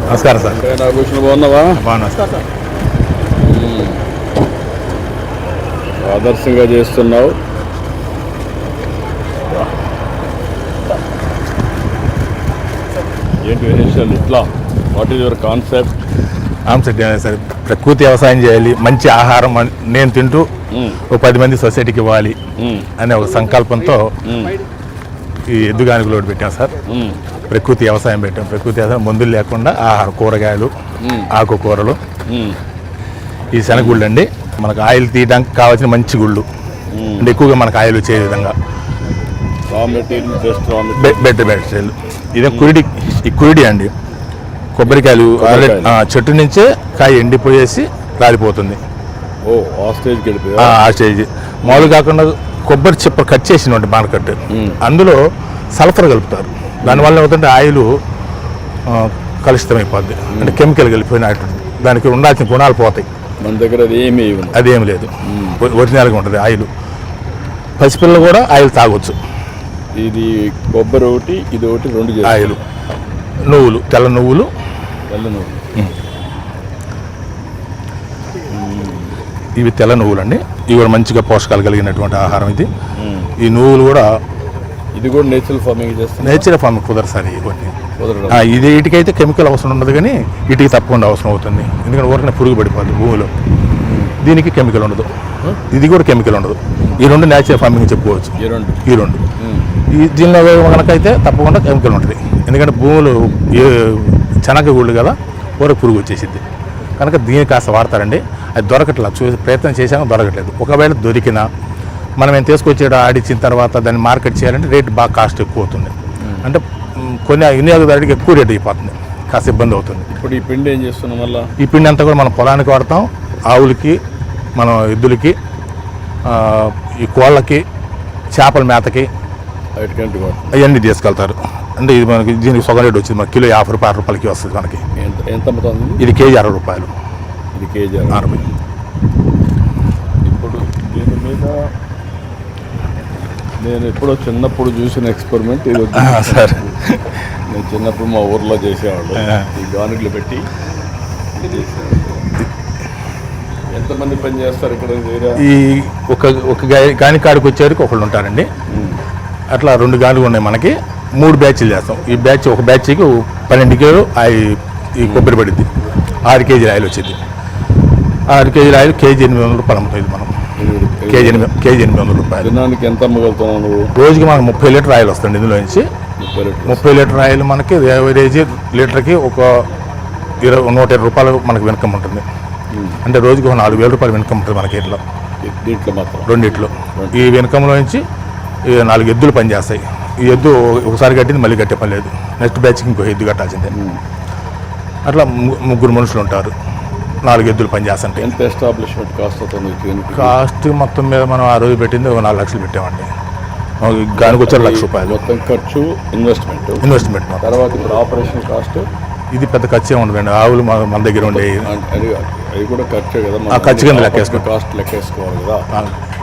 నమస్కారం సార్. నాగభూషణ బాగున్నావా? బాగున్నా సార్. ఆదర్శంగా చేస్తున్నావు. ఏంటి విశేషాలు? ఇట్లా what is your concept? Sir, ప్రకృతి వ్యవసాయం చేయాలి, మంచి ఆహారం నేను తింటూ ఒక 10 మంది సొసైటీకి ఇవ్వాలి అనే ఒక సంకల్పంతో ఈ ఎద్దుగానికి లోటు పెట్టాం సార్. ప్రకృతి వ్యవసాయం పెట్టాం. ప్రకృతి వ్యవసాయం మందులు లేకుండా ఆహారం, కూరగాయలు, ఆకుకూరలు, ఈ శనగుళ్ళు అండి. మనకు ఆయిల్ తీయడానికి కావాల్సిన మంచి గుళ్ళు అంటే ఎక్కువగా మనకు ఆయిల్ వచ్చే విధంగా బెడ్ ఇదే కురిడి అండి. కొబ్బరికాయలు చెట్టు నుంచే కాయ ఎండిపోయేసి రాలిపోతుంది. ఆ స్టేజ్ మామూలు కాకుండా కొబ్బరి చిప్ప కట్ చేసినటువంటి బాణకట్టు, అందులో సల్ఫర్ కలుపుతారు. దానివల్ల ఏమవుతుంటే ఆయిల్ కలుషితమైపోద్ది, అంటే కెమికల్ కలిపిపోయినట్టు దానికి ఉండాల్సిన గుణాలు పోతాయి. మన దగ్గర అదేమి లేదు, ఒరిజినల్గా ఉంటుంది ఆయిల్. పసిపిల్లలు కూడా ఆయిల్ తాగొచ్చు. ఇది కొబ్బరి ఒకటి, ఇది ఒకటి, 2 ఆయిల్. నువ్వులు, తెల్ల నువ్వులు. ఇవి తెల్ల నువ్వులు అండి. ఇవి కూడా మంచిగా పోషకాలు కలిగినటువంటి ఆహారం. ఈ నువ్వులు కూడా ఇది కూడా నేచురల్ ఫార్మింగ్ చేస్తుంది. నేచురల్ ఫార్మింగ్ కుదరదు సార్. ఇవన్నీ ఇది వీటికైతే కెమికల్ అవసరం ఉండదు, కానీ వీటికి తప్పకుండా అవసరం అవుతుంది. ఎందుకంటే ఊరికనే పురుగు పడిపోతుంది భూమిలో. దీనికి కెమికల్ ఉండదు, ఇది కూడా కెమికల్ ఉండదు. ఈ 2 నేచురల్ ఫార్మింగ్ చెప్పుకోవచ్చు. ఈ రెండు దీనిలో మనకైతే తప్పకుండా కెమికల్ ఉంటుంది. ఎందుకంటే భూములు చెనక గుళ్ళు కదా, ఊరకు పురుగు వచ్చేసిద్ది. కనుక దీన్ని కాస్త వాడతారండి. అది దొరకట్లేదు, ప్రయత్నం చేశాక దొరకట్లేదు. ఒకవేళ దొరికినా మనం ఏం తీసుకొచ్చేట ఆడిచ్చిన తర్వాత దాన్ని మార్కెట్ చేయాలంటే రేట్ బాగా కాస్ట్ ఎక్కువ అవుతుంది. అంటే కొన్ని వినియోగదారుడికి ఎక్కువ రేట్ అయిపోతుంది, కాస్త ఇబ్బంది అవుతుంది. ఇప్పుడు ఈ పిండి ఏం చేస్తున్నాం? వల్ల ఈ పిండి అంతా కూడా మనం పొలానికి వాడతాం, ఆవులకి, మనం ఎద్దులకి, ఈ కోళ్ళకి, చేపల మేతకి అవన్నీ తీసుకెళ్తారు. అంటే ఇది మనకి దీనికి సొగం రేట్ వచ్చింది. మనకి కిలో 50 రూపాయలకి వస్తుంది. మనకి ఎంత అమ్ముతుంది? ఇది కేజీ 60 రూపాయలు. ఇది కేజీ 60. ఇప్పుడు దీని మీద నేను ఎప్పుడో చిన్నప్పుడు చూసిన ఎక్స్పెరిమెంట్ ఇది సార్. నేను చిన్నప్పుడు మా ఊర్లో చేసేవాళ్ళు. ఈ గానుగులు పెట్టి ఎంతమంది పని చేస్తారు ఇక్కడ? ఈ ఒక గానికాడికి వచ్చేవారికి ఒకళ్ళు ఉంటారండి. అట్లా 2 గానుగులు ఉన్నాయి మనకి. 3 బ్యాచ్లు చేస్తాం. ఈ బ్యాచ్ ఒక బ్యాచ్కి 12 కిలోలు ఈ కొబ్బరి పడిద్ది. 6 కేజీల ఆయిల్ వచ్చింది. 6 కేజీల ఆయిల్ కేజీ 800 రూపాయలు అమ్ముతుంది. మనం కేజీ 800 రూపాయలు. దినానికి ఎంత అమ్మగలుగుతున్నావు నువ్వు? రోజుకి మనకు 30 లీటర్ ఆయిల్ వస్తుంది. ఇందులో నుంచి 30 లీటర్ ఆయిల్ మనకి యావరేజ్ లీటర్కి ఒక 120 రూపాయలు మనకు ఇన్కమ్ ఉంటుంది. అంటే రోజుకి 4,000 రూపాయలు ఇన్కమ్ ఉంటుంది మనకి. ఇట్లా దీంట్లో మాత్రం రెండిట్లో ఈ ఇన్కంలో నుంచి 4 ఎద్దులు పనిచేస్తాయి. ఈ ఎద్దు ఒకసారి కట్టింది మళ్ళీ కట్టే పని లేదు. నెక్స్ట్ బ్యాచ్కి ఇంకో ఎద్దు కట్టాల్సిందే. అట్లా 3 మనుషులు ఉంటారు. 4 ఎద్దులు పనిచేస్తుంటే. ఎంత ఎస్టాబ్లిష్మెంట్ కాస్ట్ అవుతుంది? కాస్ట్ మొత్తం మీద మనం ఆ రోజు పెట్టింది 4 లక్షలు పెట్టామండి. గానికి వచ్చారు 1,00,000 రూపాయలు మొత్తం ఖర్చు, ఇన్వెస్ట్మెంట్. తర్వాత ఇప్పుడు ఆపరేషన్ కాస్ట్ ఇది పెద్ద ఖర్చే ఉండదండి. ఆవులు మన దగ్గర ఉండే అవి కూడా ఖర్చే కదా. ఖర్చు కింద లెక్కేసుకోవాలి, కాస్ట్ లెక్కేసుకోవాలి కదా.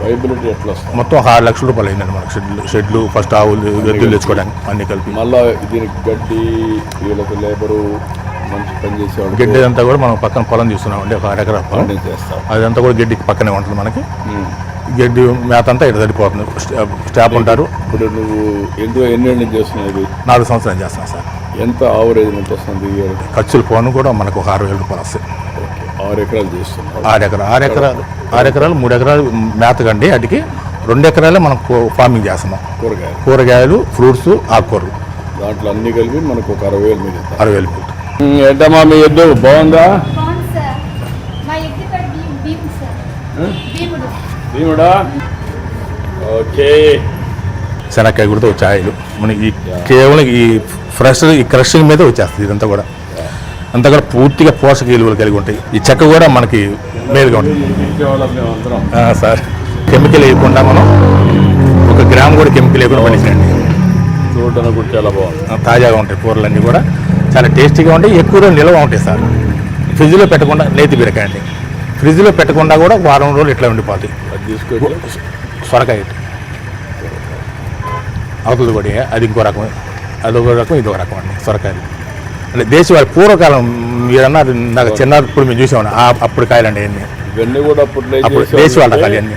వైబిలిటీ ఎట్లా వస్తుంది? మొత్తం 6 లక్షల రూపాయలు అయిందండి మనకు. షెడ్లు ఫస్ట్ ఆవులు ఎద్దులు తెచ్చుకోవడానికి అన్ని కలిపి. మళ్ళీ దీనికి గడ్డి, వీళ్ళకి లేబరు, మంచి పని చేసేవాళ్ళు. గడ్డి అంతా కూడా మనం పక్కన పొలం చూస్తున్నామండి. ఒక 1 ఎకరా పొలం చేస్తాం. అదంతా కూడా గడ్డికి పక్కనే ఉంటుంది మనకి. గడ్డి మేత అంతా ఇక్కడ సరిపోతుంది. స్టాఫ్ ఉంటారు. ఇప్పుడు నువ్వు ఎన్ని చేస్తున్నావు? 4 సంవత్సరాలు చేస్తాను సార్. ఎంత ఆవరేజ్ ఎంత వస్తుంది? ఖర్చులు పోను కూడా మనకు ఒక 6,000 రూపాయలు వస్తాయి. 6 ఎకరాలు చేస్తున్నావు? 6 ఎకరాలు 3 ఎకరాలు మేతకండి. వాటికి 2 ఎకరాలే మనం ఫార్మింగ్ చేస్తున్నాం. కూరగాయలు, ఫ్రూట్స్, ఆకుకూరలు. దాంట్లో అన్ని కలిపి మనకు ఒక 60,000 మీద. 60,000. ఏంటమ్మా మీ ఎద్దు బాగుందా? భీముడా? ఓకే. శనక్కాయ కూడా వచ్చే ఆయిల్ మనకి కేవలం ఈ క్రషింగ్ మీద వచ్చేస్తుంది. ఇదంతా కూడా అంతా కూడా పూర్తిగా పోషక విలువలు కలిగి ఉంటాయి. ఈ చెక్క కూడా మనకి మేలుగా ఉంటుంది సార్. కెమికల్ వేయకుండా మనం 1 గ్రామ్ కూడా కెమికల్ వేయకుండా పండించండి. చూడడానికి కూడా చాలా బాగుంది. తాజాగా ఉంటాయి కూరలన్నీ కూడా, చాలా టేస్టీగా ఉంటాయి. ఎక్కువ రోజులు నిల్వ ఉంటాయి సార్. ఫ్రిడ్జ్లో పెట్టకుండా నేతి బీరకాయండి. ఫ్రిడ్జ్లో పెట్టకుండా కూడా 1 వారం రోజులు ఇట్లా ఉండిపోతాయి. సొరకాయ అవతలది కూడా అది ఇంకో రకం, అదొక రకం, ఇదొక రకం అండి సొరకాయలు. అంటే దేశవాళి పూర్వకాలం మీరు అన్నారు నాకు చిన్నప్పుడు మేము చూసామని అప్పుడు కాయలండి అన్నీ ఇవన్నీ కూడా అప్పట్లో ఏం అప్పుడు చేసేవాళ్ళు దేశవాళ అంటే, కాయలు అన్నీ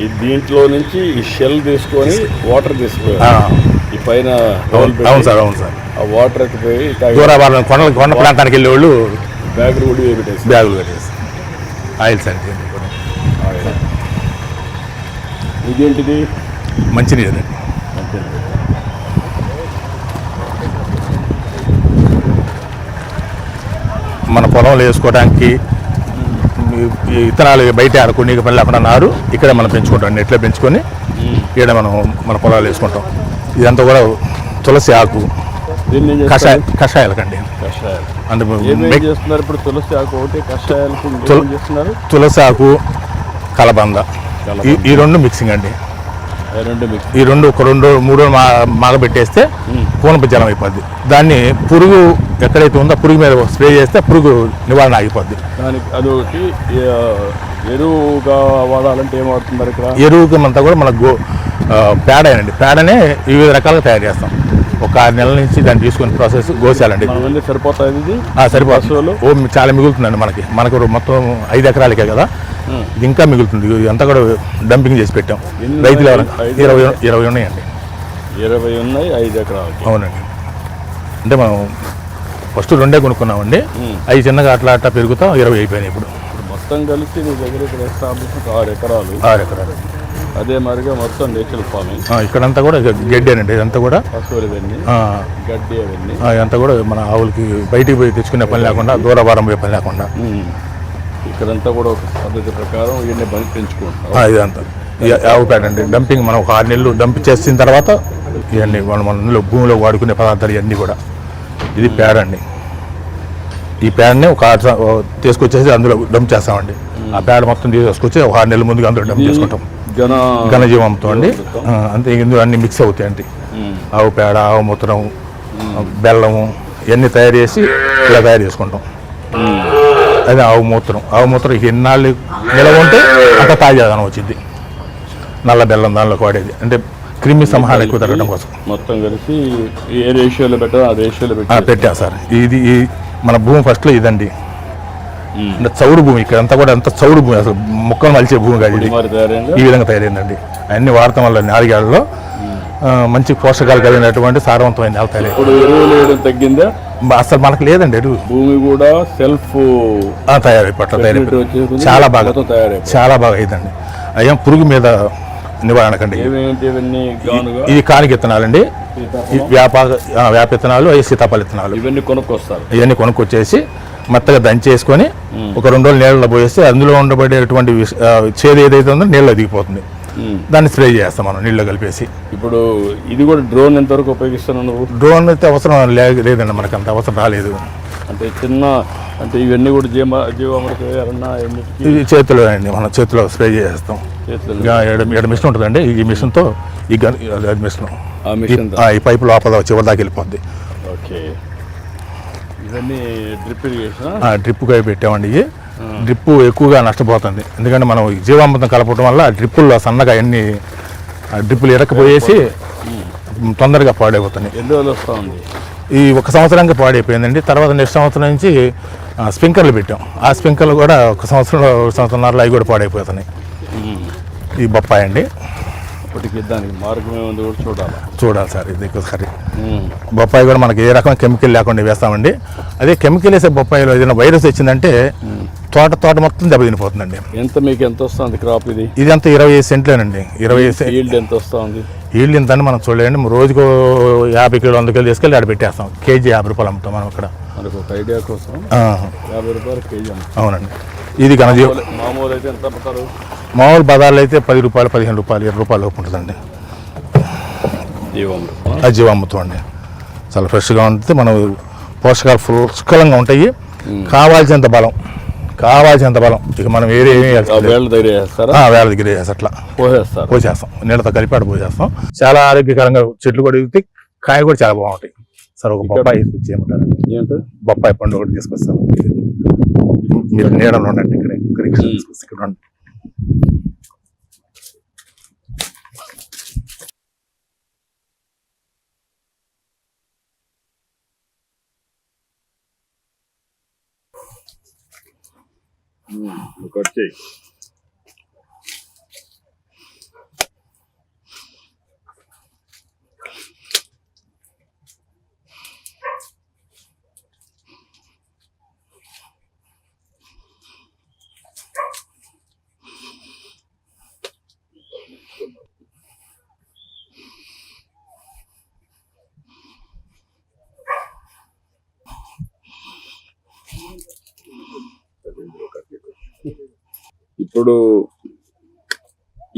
ఈ దీంట్లో నుంచి ఈ షెల్ తీసుకొని వాటర్ తీసుకుపోయారు. ఆ, ఈ పైన అవును అవును సార్ అవును సార్ ఆ వాటర్ ఎక్కిపోయి దూరాభారం కొండ ప్రాంతానికి వెళ్ళే వాళ్ళు బ్యాగులు కూడా పెట్టేసి బ్యాగులు కట్టేసి ఆయిల్స్ అంటే ఇదేంటిది మంచినీరు అండి. మన పొలంలో వేసుకోవడానికి ఈ విత్తనాలు బయట ఆడుకునే పని లేకుండా నారు ఇక్కడ మనం పెంచుకుంటాం నెట్లో పెంచుకొని ఇక్కడ మనం మన పొలాలు వేసుకుంటాం. ఇదంతా కూడా తులసి ఆకు దీన్ని ఏం చేస్తారు? కషాయాలకండి. కషాయాలు అంటే ఏమేం చేస్తున్నారు ఇప్పుడు? తులసి ఆకు ఒకటి, కషాయాలకు ఏం చేస్తున్నారు? తులసి ఆకు కలబంద ఈ రెండు మిక్సింగ్ అండి. రెండు మిక్స్. ఈ రెండు ఒక 2-3 రోజులు మాగబెట్టేస్తే పూనప జలం అయిపోద్ది. దాన్ని పురుగు ఎక్కడైతే ఉందో పురుగు మీద స్ప్రే చేస్తే పురుగు నివారణ ఆగిపోద్ది. దానికి అదొకటి. ఎరువుగా వాడాలంటే ఏం వాడుతున్నారు ఇక్కడ? ఎరువుకి అంతా కూడా మనకు పేడేనండి. పేడనే వివిధ రకాలుగా తయారు చేస్తాం. ఒక 6 నెలల నుంచి దాన్ని తీసుకుని ప్రాసెస్ గోసాలండి. సరిపోతుంది ఇది? సరిపోతుంది. చాలా మిగులుతుందండి మనకు మొత్తం 5 ఎకరాలకే కదా, ఇది ఇంకా మిగులుతుంది. ఇదంతా కూడా డంపింగ్ చేసి పెట్టాం. రైతులు 20 ఉన్నాయండి. 20 ఉన్నాయి 5 ఎకరాలు. అవునండి. అంటే మనం ఫస్ట్ 2 కొనుక్కున్నామండి. అవి చిన్నగా అట్లా పెరుగుతాం 20 అయిపోయినాయి ఇప్పుడు. మొత్తం కలిసి నీ దగ్గర ఇక్కడ ఎస్టాబ్లిష్ 6 ఎకరాలు. 6 ఎకరాలు. అదే మరిగా మొత్తం నేచురల్ ఫార్మింగ్. ఇక్కడంతా కూడా గడ్డేనండి. ఇదంతా కూడా పశువులు ఇవన్నీ గడ్డి అవన్నీ. ఇదంతా కూడా మన ఆవులకి బయటికి పోయి తెచ్చుకునే పని లేకుండా, దూరభారం పోయే పని లేకుండా ఇక్కడంతా కూడా ఒక పద్ధతి ప్రకారం ఇవన్నీ బలి పెంచుకుంటాం. ఇదంతా ఆవు పేడ అండి. డంపింగ్ మనం ఒక 6 నెలలు డంప్ చేసిన తర్వాత ఇవన్నీ మన భూమిలో వాడుకునే పదార్థాలు ఇవన్నీ కూడా. ఇది పేడ అండి. ఈ పేడని ఒక తీసుకొచ్చేసి అందులో డంప్ చేస్తామండి. ఆ పేడ మొత్తం తీసుకొచ్చి ఒక 6 నెలల ముందుగా అందులో డంప్ చేసుకుంటాం. ఘనజీవంతో అండి. అంతే ఇందులో అన్ని మిక్స్ అవుతాయండి. ఆవు పేడ, ఆవు మూత్రం, బెల్లము ఇవన్నీ తయారు చేసి ఇలా తయారు చేసుకుంటాం. అదే ఆవు మూత్రం ఎన్నాళ్ళు నిలవ ఉంటే అంత తాజాదనం వచ్చింది. నల్ల బెల్లం దానిలోకి వాడేది అంటే క్రిమి సంహారం ఎక్కువ తగ్గడం కోసం. మొత్తం కలిసి ఏ రేషియోలో పెట్టాలో ఆ రేషియోలో పెట్టా సార్. ఇది మన భూమి ఫస్ట్లో ఇదండి. అంటే చౌడు భూమి. ఇక్కడంతా కూడా అంత చౌడు భూమి, అసలు మొక్కలు మలిచే భూమి కాదు ఇది. ఈ విధంగా తయారైందండి. అన్ని వాడటం వల్ల నాలుగేళ్లలో మంచి పోషకాలు కలిగినటువంటి సారవంతమైన నేల తయారైంది. తగ్గిందా? అసలు మనకు లేదండి ఎరువు. భూమి కూడా సెల్ఫ్ తయారైపోయి చాలా బాగా అయిందండి. అయ్యా పురుగు మీద నివారణకండి. ఇది కానికి విత్తనాలండి. వేప విత్తనాలు, అవి సీతాఫల విత్తనాలు. ఇవన్నీ కొనుక్కొచ్చేసి మెత్తగా దంచేసుకొని ఒక 2 రోజులు నీళ్ళలో పోయేస్తే అందులో ఉండబడేటువంటి చేదు ఏదైతే ఉందో నీళ్ళలో దిగిపోతుంది. దాన్ని స్ప్రే చేస్తాం మనం నీళ్ళలో కలిపేసి. ఇప్పుడు ఇది కూడా డ్రోన్ ఎంతవరకు ఉపయోగిస్తున్నావు నువ్వు? డ్రోన్ అయితే అవసరం లేదండి, మనకు అంత అవసరం రాలేదు. అంటే ఇవన్నీ కూడా జీవామృతం ఇది చేతిలో అండి, మనం చేతిలో స్ప్రే చేస్తాం. ఇక్కడ మిషన్ ఉంటుందండి. ఈ మిషన్తో మిషన్ ఈ పైపు లోపల చివరి దాకా వెళ్ళిపోద్ది. ఓకే. ఇవన్నీ డ్రిప్ ఇరిగేషన్. డ్రిప్ పెట్టామండి. ఇది డ్రిప్ ఎక్కువగా నష్టపోతుంది. ఎందుకంటే మనం జీవామృతం కలపడం వల్ల డ్రిప్పుల్లో సన్నగా అన్ని డ్రిప్పులు ఇరక్కపోయేసి తొందరగా పాడైపోతున్నాయి. ఎన్ని రోజులు వస్తూ ఉంది? ఈ 1 సంవత్సరానికి పాడైపోయిందండి. తర్వాత నెక్స్ట్ సంవత్సరం నుంచి స్ప్రింక్లర్లు పెట్టాం. ఆ స్ప్రింక్లర్లు కూడా 1 సంవత్సరంన్నర అవి కూడా పాడైపోతున్నాయి. ఈ బొప్పాయి అండి. ఇప్పటికి దానికి మార్గం ఏముంది కూడా చూడాలి సార్. ఇది ఒకసారి బొప్పాయి కూడా మనకి ఏ రకమైన కెమికల్ లేకుండా వేస్తామండి. అదే కెమికల్ వేసే బొప్పాయిలో ఏదైనా వైరస్ వచ్చిందంటే తోట మొత్తం దెబ్బతినిపోతుందండి. మీకు ఎంత వస్తుంది క్రాప్? ఇది అంతా 25 సెంట్లేనండి. 25 ఈల్డ్ ఎంత వస్తుంది? ఈల్డ్ ఇంత అని మనం చూడలేండి. రోజుకు 50 కిలో 100 కిలో తీసుకెళ్ళి ఆడ పెట్టేస్తాం. కేజీ 50 రూపాయలు అమ్ముతాం మనం ఇక్కడ. మనకు ఒక ఐడియా కోసం 50 రూపాయలు కేజీ. అవునండి. ఇది ఘనజీవం. మామూలు అయితే ఎంత అమ్ముతారు? మామూలు బజార్లో అయితే 10 రూపాయలు, 15 రూపాయలు, 20 రూపాయలు లోపు ఉంటుందండి. జీవామృతం అండి. చాలా ఫ్రెష్గా ఉంటుంది. మనం పోషకాలు పుష్కలంగా ఉంటాయి. కావాల్సినంత బలం ఇక మనం వేళ దగ్గర వేసి అట్లా పోసేస్తాం. నీళ్ళతో కలిపి ఆడ పోసేస్తాం. చాలా ఆరోగ్యకరంగా చెట్లు కూడా ఎదుగుతాయి. కాయ కూడా చాలా బాగుంటాయి సార్. ఒక బొప్పాయి చేయమంటారు? బొప్పాయి పండు ఒకటి తీసుకొస్తాం. మీరు నీడలో ఉండండి. ఇక్కడ కట్ చేయి. ఇప్పుడు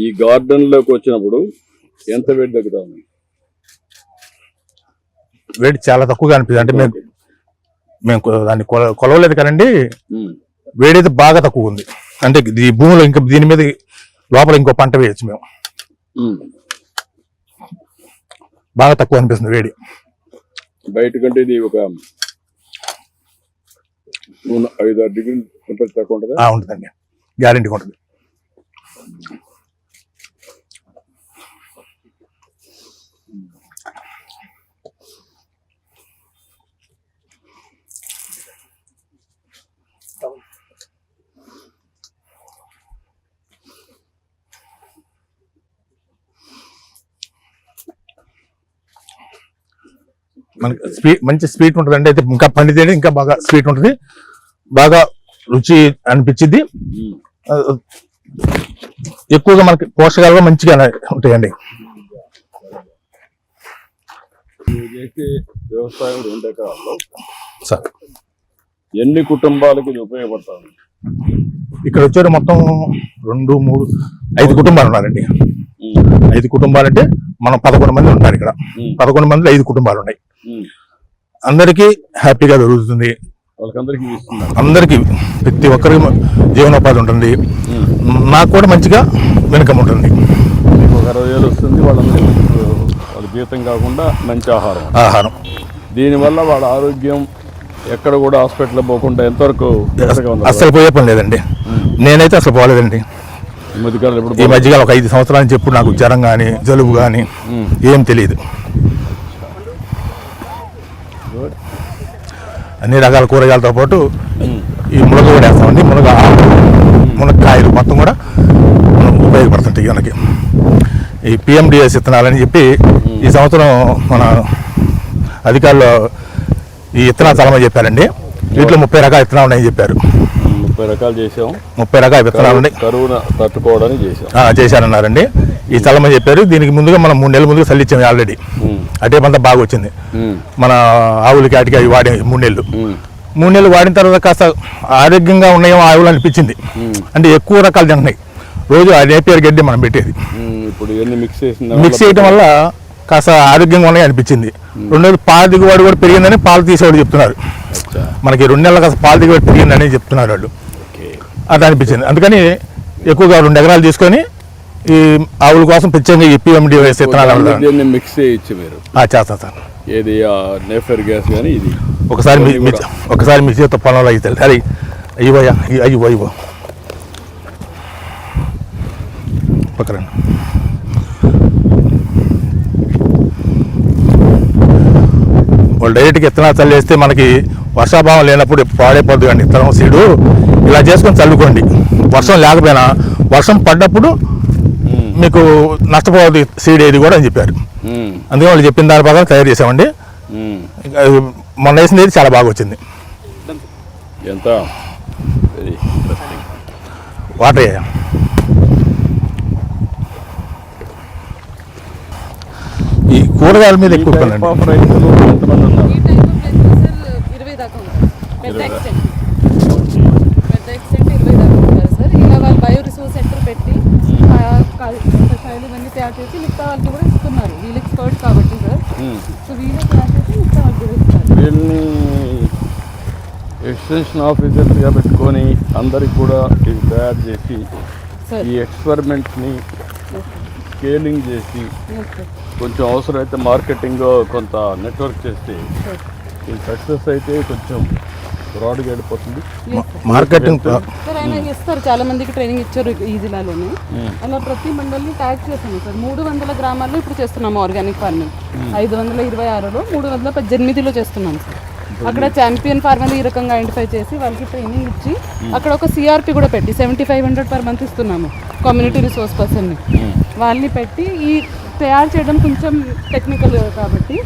ఈ గార్డెన్ లోకి వచ్చినప్పుడు ఎంత వేడి తగ్గుతా ఉంది? వేడి చాలా తక్కువగా అనిపిస్తుంది. అంటే మేము దాన్ని కొలవలేదు కదండి, వేడి అయితే బాగా తక్కువ ఉంది. అంటే ఈ భూమిలో ఇంకా దీని మీద లోపల ఇంకో పంట వేయచ్చు మేము. బాగా తక్కువ అనిపిస్తుంది వేడి. బయట కంటే ఇది ఒక 5-6 డిగ్రీలు టెంపరేచర్ తక్కువ ఉంటుందా? ఉంటుందండి, గ్యారెంటీగా ఉంటుంది. మనకి మంచి స్వీట్ ఉంటుంది అండి. అయితే ఇంకా పండితే ఇంకా బాగా స్వీట్ ఉంటుంది, బాగా రుచి అనిపించింది. ఎక్కువగా మనకి పోషకాలు మంచిగా ఉంటాయండి. వ్యవసాయం 2 ఎకరాల్లో సార్ ఎన్ని కుటుంబాలకి ఇది ఉపయోగపడుతుంది? ఇక్కడ వచ్చారు మొత్తం 2, 3, 5 కుటుంబాలు ఉన్నారండి. 5 కుటుంబాలు అంటే మనం 11 మంది ఉన్నారు ఇక్కడ. 11 మందిలో 5 కుటుంబాలు ఉన్నాయి. అందరికీ హ్యాపీగా దొరుకుతుంది. అందరికి ప్రతి ఒక్కరికి జీవనోపాధి ఉంటుంది. నాకు కూడా మంచిగా వెనుకం ఉంటుంది. 60,000 వస్తుంది. వాళ్ళ జీతం కాకుండా మంచి ఆహారం. దీనివల్ల వాళ్ళ ఆరోగ్యం ఎక్కడ కూడా హాస్పిటల్ పోకుండా ఎంతవరకు అసలు పోయే పని లేదండి. నేనైతే అసలు పోలేదండి. ఈ మధ్యకాలం ఒక 5 సంవత్సరాల నుంచి ఎప్పుడు నాకు జ్వరం కానీ జలుబు కానీ ఏం తెలియదు. అన్ని రకాల కూరగాయలతో పాటు ఈ మునగ కూడా వేస్తామండి. మునక్కాయలు మొత్తం కూడా ఉపయోగపడుతుంటాయి మనకి. ఈ PMDS విత్తనాలని చెప్పి ఈ సంవత్సరం మన అధికారులు ఈ విత్తనాలు చల్లమని చెప్పారండి. వీటిలో 30 రకాల విత్తనాలు ఉన్నాయని చెప్పారు. 30 రకాలు చేసాం. 30 రకాల విత్తనాలు ఉన్నాయి. కరువును తట్టుకోవడానికి చేశారన్నారండి. ఈ చల్లమని చెప్పారు. దీనికి ముందుగా మనం 3 నెలల ముందుగా చల్లించాము ఆల్రెడీ. అటే పంట బాగా వచ్చింది. మన ఆవులకి వాటికి అవి వాడి 3 నెలలు. 3 నెలలు వాడిన తర్వాత కాస్త ఆరోగ్యంగా ఉన్నాయో ఆవులు అనిపించింది. అంటే ఎక్కువ రకాలు తింటున్నాయి. రోజు ఆ నేపియర్ గడ్డి మనం పెట్టేది. ఇప్పుడు మిక్స్ చేయడం వల్ల కాస్త ఆరోగ్యంగా ఉన్నాయి అనిపించింది. 2 నెలలు పాల దిగుబడి కూడా పెరిగిందని పాలు తీసేవాడు చెప్తున్నారు. మనకి 2 నెలలు కాస్త పాల దిగుబడి పెరిగిందని చెప్తున్నారు వాళ్ళు. అది అనిపించింది. అందుకని ఎక్కువగా 2 ఎకరాలు తీసుకొని ఈ ఆవుల కోసం ప్రత్యేకంగా ఈ PMDS విత్తనాలు మిక్స్ చేయొచ్చు మీరు. చేస్తాను సార్. ఏది నేఫర్ గ్యాస్ కానీ ఇది ఒకసారి మీ చేత పొలంలో అయితే అరే అయ్యో పక్కన వాళ్ళు డైరెక్ట్గా విత్తనాలు చల్లేస్తే మనకి వర్షాభావం లేనప్పుడు పాడైపోద్దు కండి విత్తనం సీడు. ఇలా చేసుకొని చల్లుకోండి. వర్షం లేకపోయినా వర్షం పడ్డప్పుడు మీకు నష్టపోవద్దు సీడ్ ఏది కూడా అని చెప్పారు. అందుకే వాళ్ళు చెప్పిన దాని ప్రకారం తయారు చేసామండి. మొన్న వేసింది చాలా బాగా వచ్చింది. ఎంత వాటర్ ఈ కూరగాయల మీద ఎక్కువ ఇవన్నీ తయారు చేసి మిగతా వాళ్ళకి కూడా ఇస్తున్నారు. వీళ్ళు ఎక్స్పర్ట్ కాబట్టి సార్, సో వీళ్ళు తయారు చేసి మిగతా వాళ్ళకి కూడా ఇస్తారు. వీళ్ళని ఎక్స్టెన్షన్ ఆఫీసర్స్గా పెట్టుకొని అందరికి కూడా ఇది తయారు చేసి ఈ ఎక్స్పెరిమెంట్ని స్కేలింగ్ చేసి కొంచెం అవసరమైతే మార్కెటింగ్ కొంత నెట్వర్క్ చేస్తే ఇది సక్సెస్ అయితే కొంచెం బ్రాడ్గా వెళ్ళిపోతుంది. మార్కెటింగ్ సార్ ఆయన ఇస్తారు, చాలా మందికి ట్రైనింగ్ ఇచ్చారు ఈ జిల్లాలోనే. అలా ప్రతి మండలిని ట్యాగ్ చేశాను సార్. 300 గ్రామాల్లో ఇప్పుడు చేస్తున్నాము ఆర్గానిక్ ఫార్మింగ్. 526లో 318లో చేస్తున్నాం సార్. అక్కడ ఛాంపియన్ ఫార్మర్ ఈ రకంగా ఐడెంటిఫై చేసి వాళ్ళకి ట్రైనింగ్ ఇచ్చి అక్కడ ఒక సిఆర్పి కూడా పెట్టి 7500 per month ఇస్తున్నాము కమ్యూనిటీ రిసోర్స్ పర్సన్ని. వాళ్ళని పెట్టి ఈ తయారు చేయడం కొంచెం టెక్నికల్ కాబట్టి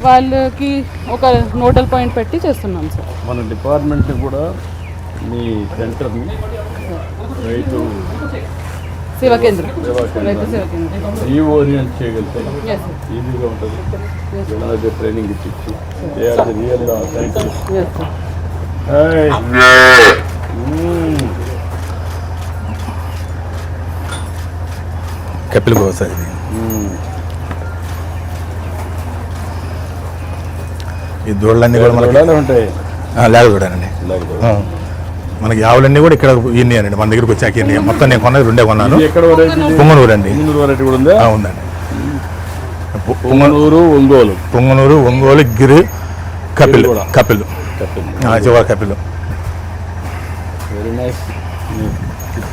వాళ్ళకి ఒక నోడల్ పాయింట్ పెట్టి చేస్తున్నాం సార్. మన డిపార్ట్మెంట్ కూడా మీ సెంటర్ని రైతు సేవా కేంద్రం రైతు సేవా కేంద్రం ఈ ఓరియంట్ చేయగలిగితే Yes, sir. ఈజీగా ఉంటుంది. వీళ్ళ దగ్గర ట్రైనింగ్ ఇచ్చి they are the real scientist. Yes, sir. Kapil Goa sir ఇది. ఈ దూడలన్నీ కూడా మనకి ఉంటాయి. లేక చూడానండి. మనకి ఆవులన్నీ కూడా ఇక్కడ ఇన్ని అండి మన దగ్గరికి వచ్చాక ఇన్ని మొత్తం నేను కొన్నది 2 కొన్నాను. ఎక్కడ వెరైటీ? పొంగనూరు అండి. వెరైటీ కూడా ఉందా? ఉందండి. పొంగనూరు, ఒంగోలు. పొంగనూరు, ఒంగోలు, గిరి, కపిల్. కపిల్ చివరి కపిల్. Very nice.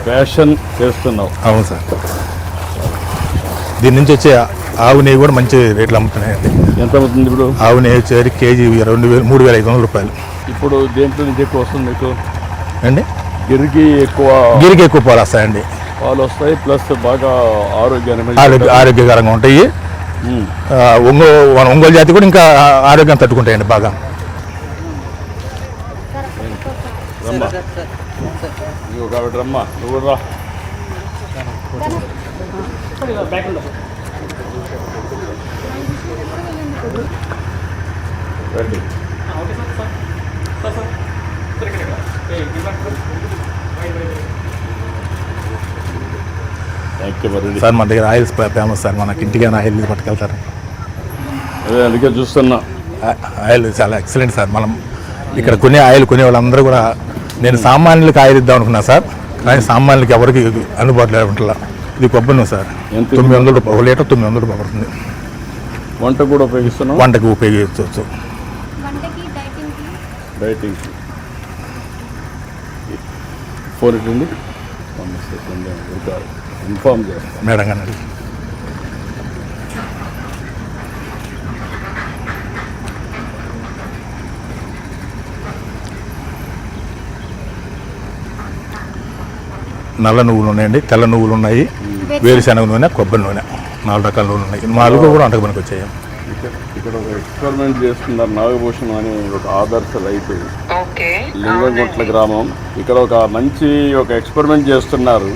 ఫ్యాషన్ చేస్తున్నావు. అవును సార్. దీని నుంచి వచ్చే ఆవు నెయ్యి కూడా మంచి రేట్లు అమ్ముతున్నాయండి. ఎంత అవుతుంది ఇప్పుడు? ఆవు నెయ్యి వచ్చేది కేజీ 3,500 రూపాయలు. ఇప్పుడు దేంట్లో నుంచి ఎక్కువ వస్తుంది మీకు అండి? గిరికి ఎక్కువ పాలు వస్తాయండి. పాలు వస్తాయి, ప్లస్ బాగా ఆరోగ్యకరంగా ఉంటాయి. ఒంగోలు జాతి కూడా ఇంకా ఆరోగ్యం తట్టుకుంటాయండి బాగా. రమ్మా నువ్వు కాబట్టి రమ్మా, నువ్వు రా. రండి. సార్ మన దగ్గర ఆయిల్స్ ఫేమస్ సార్. మనకి ఇంటికి ఆయిల్ పట్టుకెళ్తారు. అదే అందుకే చూస్తున్నా. ఆయిల్ చాలా ఎక్సలెంట్ సార్. మనం ఇక్కడ కొనే ఆయిల్ కొనే వాళ్ళందరూ కూడా నేను సామాన్యులకు ఆయిల్ ఇద్దాం అనుకున్నా సార్, కానీ సామాన్యులకి ఎవరికి అందుబాటులో ఉంటుందా. ఇది కొబ్బరి నూనె సార్. 900 రూపాయలు, 1 లీటర్ 900 రూపాయలు పడుతుంది. వంట కూడా ఉపయోగిస్తున్నాం. వంటకి ఉపయోగించవచ్చు. డైటింగ్ ఫోన్ ఇట్లండి ఇన్ఫార్మ్ చేస్తాను మేడం గారు. నల్ల నువ్వులు ఉన్నాయండి, తెల్ల నువ్వులు ఉన్నాయి, వేరుశనగ నూనె, కొబ్బరి నూనె, 4 రకాల నూనెలు ఉన్నాయి. 4 కూడా వంటకు పనికి వచ్చాయి. ఇక్కడ ఒక ఎక్స్పెరిమెంట్ చేస్తున్నారు. నాగభూషణం అని ఒక ఆదర్శ రైతు, లింగగుట్ల గ్రామం. ఇక్కడ ఒక మంచి ఎక్స్పెరిమెంట్ చేస్తున్నారు.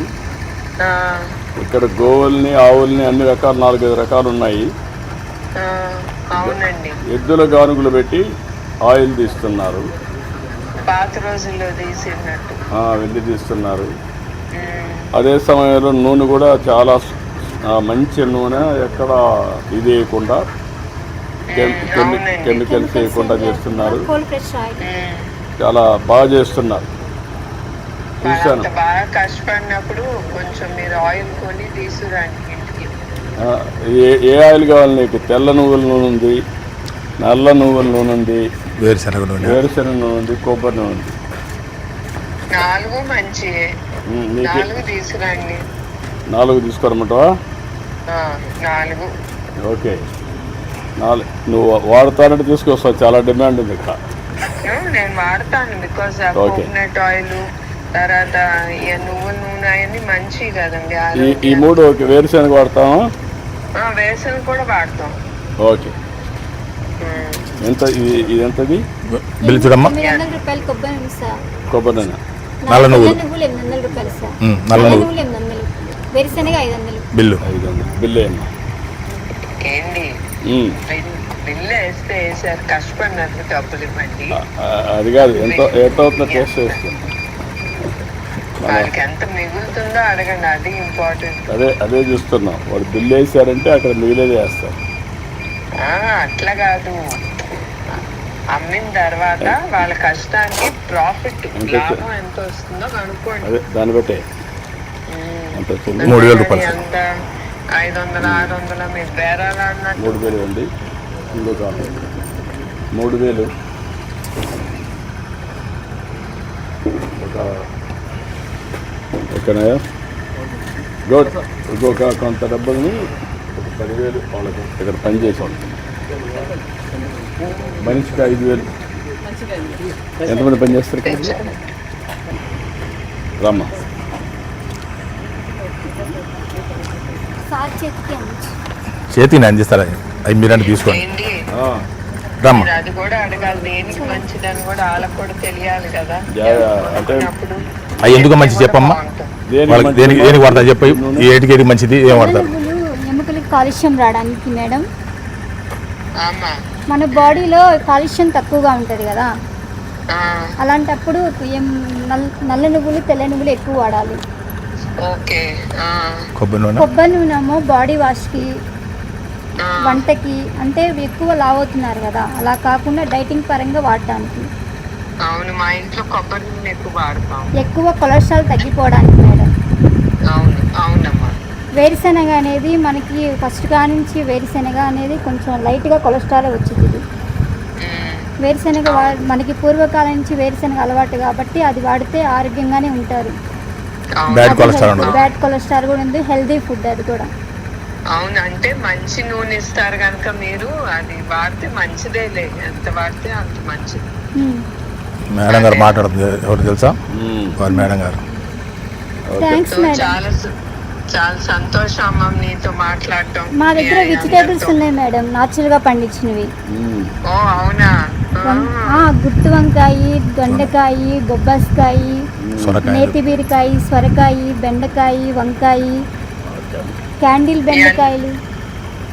ఇక్కడ గోవుల్ని, ఆవుల్ని అన్ని రకాలు 4-5 రకాలు ఉన్నాయి. ఎద్దుల గానుగులు పెట్టి ఆయిల్ తీస్తున్నారు. పాత రోజుల్లో తీసినట్టు వెళ్ళి తీస్తున్నారు. అదే సమయంలో నూనె కూడా చాలా మంచి నూనె, ఎక్కడ ఇది వేయకుండా కెమికల్స్ వేయకుండా చేస్తున్నారు. చాలా బాగా చేస్తున్నారు. చూశాను. బాగా కష్టపడినప్పుడు కొంచెం మీరు ఆయిల్ కొని తీసుకురండి ఇంటికి. ఏ ఆయిల్ కావాలి నీకు? తెల్ల నువ్వుల నూనె ఉంది, నల్ల నువ్వుల నూనె ఉంది, వేరుశనగ నూనె ఉంది, కొబ్బరి నూనె ఉంది. 4 మంచి 4 తీసుకురండి. 4 తీసుకోరమంటావా? 4. ఓకే. 4 నువ్వు వాడతానంటే తీసుకొస్తావు. చాలా డిమాండ్ ఉంది ఇక్కడ. నేను వాడతాను. బికాస్ కోకోనట్ ఆయిల్, తర్వాత నువ్వుల నూనె అవన్నీ మంచివి కదండి. ఈ 3 ఓకే. వేరుశనగ వాడతామా? వేరుశనగ కూడా వాడతాం. ఓకే. ఎంత ఇది? ఎంతది బిల్లు చూడమ్మా. 800 రూపాయలు కొబ్బరి నూనె సార్. కొబ్బరి నూనె. నల్ల నువ్వులు 800 రూపాయలు సార్. నల్ల నువ్వులు 800. వేరుశనగ 500. బిల్లు 500. బిల్లు ఏమన్నా? ఏంటి బిల్లు వేస్తే వేసారు, కష్టపడినట్లు డబ్బులు ఇవ్వండి. అది కాదు, ఎంత అవుతుందో టేస్ట్ చేస్తుంది. వాళ్ళకి ఎంత మిగులుతుందో అడగండి, అది ఇంపార్టెంట్. అదే చూస్తున్నాం. వాళ్ళు బిల్లు వేసారంటే అక్కడ మిగిలేది వేస్తారు. అట్లా కాదు, అమ్మిన తర్వాత వాళ్ళ కష్టానికి ప్రాఫిట్, లాభం ఎంత వస్తుందో కనుక్కోండి. అదే దాన్ని బట్టే 3,000 రూపాయలు. ఎంత 500, 600 మీరు బేరాలు అన్నట్టు. 3,000 అండి. ఇంకొక 3,000. ఓకేనా? గుడ్. ఇంకొక కొంత డబ్బుల్ని ఒక 10,000 వాళ్ళకి ఇక్కడ పనిచేసేవాళ్ళు. మనిషికి 5,000 ఎంతమంది పని చేస్తారు ఇక్కడ? రమ్మ. సార్ చేతికి అందించు. చేతిని అందిస్తారా అవి మీరంటే తీసుకోండి. ఏంటి రమ్మ మీరు అది కూడా అడగాలి, దేనికి మంచిదని కూడా వాళ్ళకు కూడా తెలియాలి కదా. అంటే అప్పుడు అవి ఎందుకు మంచి చెప్పమ్మా, వాళ్ళకి దేనికి దేనికి వాడతారు చెప్పి, ఏటికి ఏటికి మంచిది ఏం వాడతారు? నువ్వులు ఎముకలకి కాలుష్యం రావడానికి మేడం. ఆమా మన బాడీలో కాలుష్యం తక్కువగా ఉంటుంది కదా, ఆ, అలాంటప్పుడు నల్ల నువ్వులు తెల్ల నువ్వులు ఎక్కువ వాడాలి. ఓకే. ఆ, కొబ్బరి నూనె కొబ్బరి నూనెమో బాడీ వాష్కి, ఆ, వంటకి, అంటే ఎక్కువ లావ్ అవుతున్నారు కదా, అలా కాకుండా డైటింగ్ పరంగా వాడడానికి. అవును, మా ఇంట్లో కొబ్బరి నూనె ఎక్కువ వాడతాం. ఎక్కువ కొలెస్ట్రాల్ తగ్గిపోవడానికి మేడం. అవును అవునమ్మా. వేరుశెనగ అనేది మనకి ఫస్ట్ నుంచి వేరుశెనగ అనేది కొంచెం లైట్గా కొలెస్ట్రాల్ వచ్చింది. ఉమ్, వేరుశెనగ మనకి పూర్వకాలం నుంచి వేరుశెనగ అలవాటు కాబట్టి అది వాడితే ఆరోగ్యంగానే ఉంటారు. అవును బ్యాడ్ కొలెస్ట్రాల్ ఉండదు. బ్యాడ్ కొలెస్ట్రాల్ కూడా ఉంది, హెల్దీ ఫుడ్ అది కూడా. అవును, అంటే మంచి నూనె ఇస్తారు కనుక మీరు అది వాడితే మంచిదేలే, ఎంత వాడితే అంత మంచిది. మ్మ్. మేడం గారు మాట్లాడుతుంది, ఎవరు తెలుసా? వారు మేడం గారు. Thanks so madam. చాలా సంతోషం అమ్మ నీతో మాట్లాడటం. మా దగ్గర మీ వెజిటేబుల్స్ అందరితో. ఉన్నాయి మేడం, న్యాచురల్గా పండించినవి. ఓ అవునా. గుత్తి వంకాయ, దొండకాయ, బొబ్బాస్కాయ, సొరకాయలు. నేతి బీరకాయ, సొరకాయ, బెండకాయ, వంకాయ, క్యాండిల్ బెండకాయలు.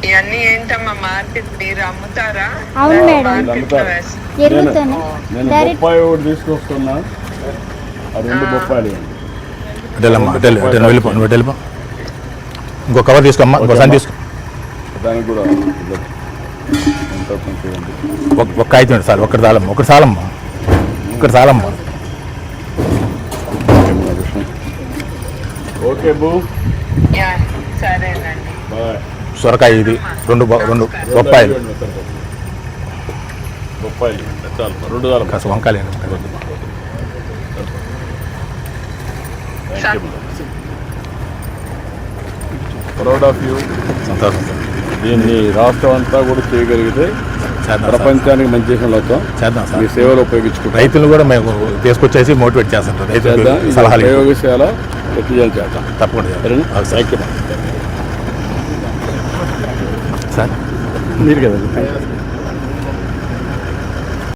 ఇవన్నీ ఏంటమ్మా మార్కెట్ మీరు అమ్ముతారా? అవును మేడం. మార్కెట్లో వేసి- ఎరువుతోనే నేను డైరెక్ట్. బొప్పాయి ఒకటి తీసుకొస్తున్నా, ఆ 2 బొప్పాయిలు ఇవ్వండి. అటెళ్ళమ్మా అటెళ్ళి అటెళ్ళి వెళ్ళిపో, నువ్వు వెళ్ళిపో. ఇంకో కవర్ తీసుకోమ్మా, ఇంకోసారి తీసుకో. దానికి కూడా ఎంతో కొంచెం ఇవ్వండి. ఒక్క కాగితం చాలు, ఒకటి చాలమ్మా, ఒకటి చాలమ్మా, ఒకటి చాలమ్మా. ఓకే బూ, యా, సరేనండి. బాయ్. సొరకాయ ఇది 2 బొప్పాయిలు, బొప్పాయిలు చాలు, 2 చాలు. కాస్త వంకాయలు. Proud of you. సంతోషం సార్. దీన్ని రాష్ట్రం అంతా కూడా చేయగలిగితే చేద్దాం సార్, ప్రపంచానికి మంచి చేసిన అవుతాం. చేద్దాం మీ సార్. సేవలు ఉపయోగించుకుంటాం. రైతులు కూడా మేము తీసుకొచ్చేసి మోటివేట్ చేస్తాం, రైతులకు చేద్దాం. ఇది సలహాలు ఇవ్వం. ప్రయోగశాల ఎత్తిజాలు చేద్దాం. తప్పకుండా చేద్దాం. సరేనా? థ్యాంక్ యూ సార్ మీరు కదా.